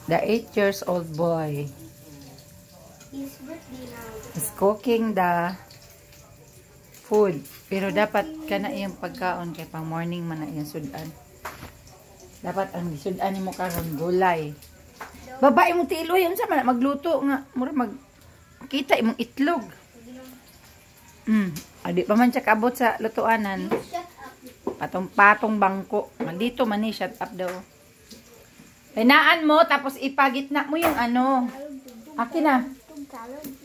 The 8 years old boy is cooking the food. Pero dapat kana iyang pagkaon kay pang morning man na iyang sudan. Dapat ang sudan nimo karon gulay. Babae mo tiiloy unsa man magluto nga mura kita imong itlog. Adi pa man siya kabot sa lutuanan. Patong-patong bangko. Dito man ni shut up daw. Hinaan mo tapos ipagitna mo yung ano. Akin na.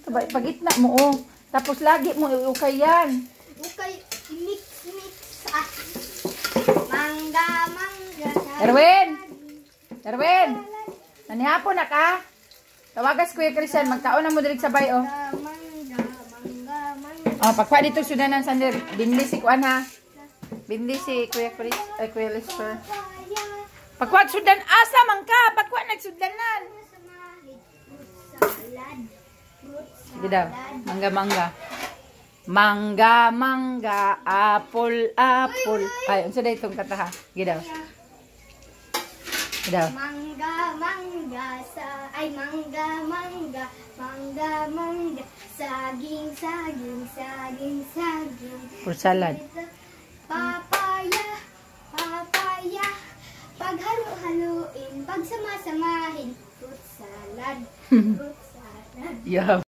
Ipagitna mo oh. Tapos lagi mo iukay yan. Ukay mix. Mangga. Erwin. Nanihapon na ka? Tawagas Kuya Christian. Magkaon na mo dirig sabay oh. Mangga. Oh, pagpa dito sudanan sander. Bindi si Kuan ha. Bindi si Kuya Chris. Ay Kuya Lester. Pagkuha sudan, asa man ka? Pagkuha nagsudanan. Gida, mangga, apple. Ay, unsa day itong kata ha? Gida. Mangga, saging. For salad. Papaya. Paghalo-haloin, pagsama-samahin, fruit salad. Yeah.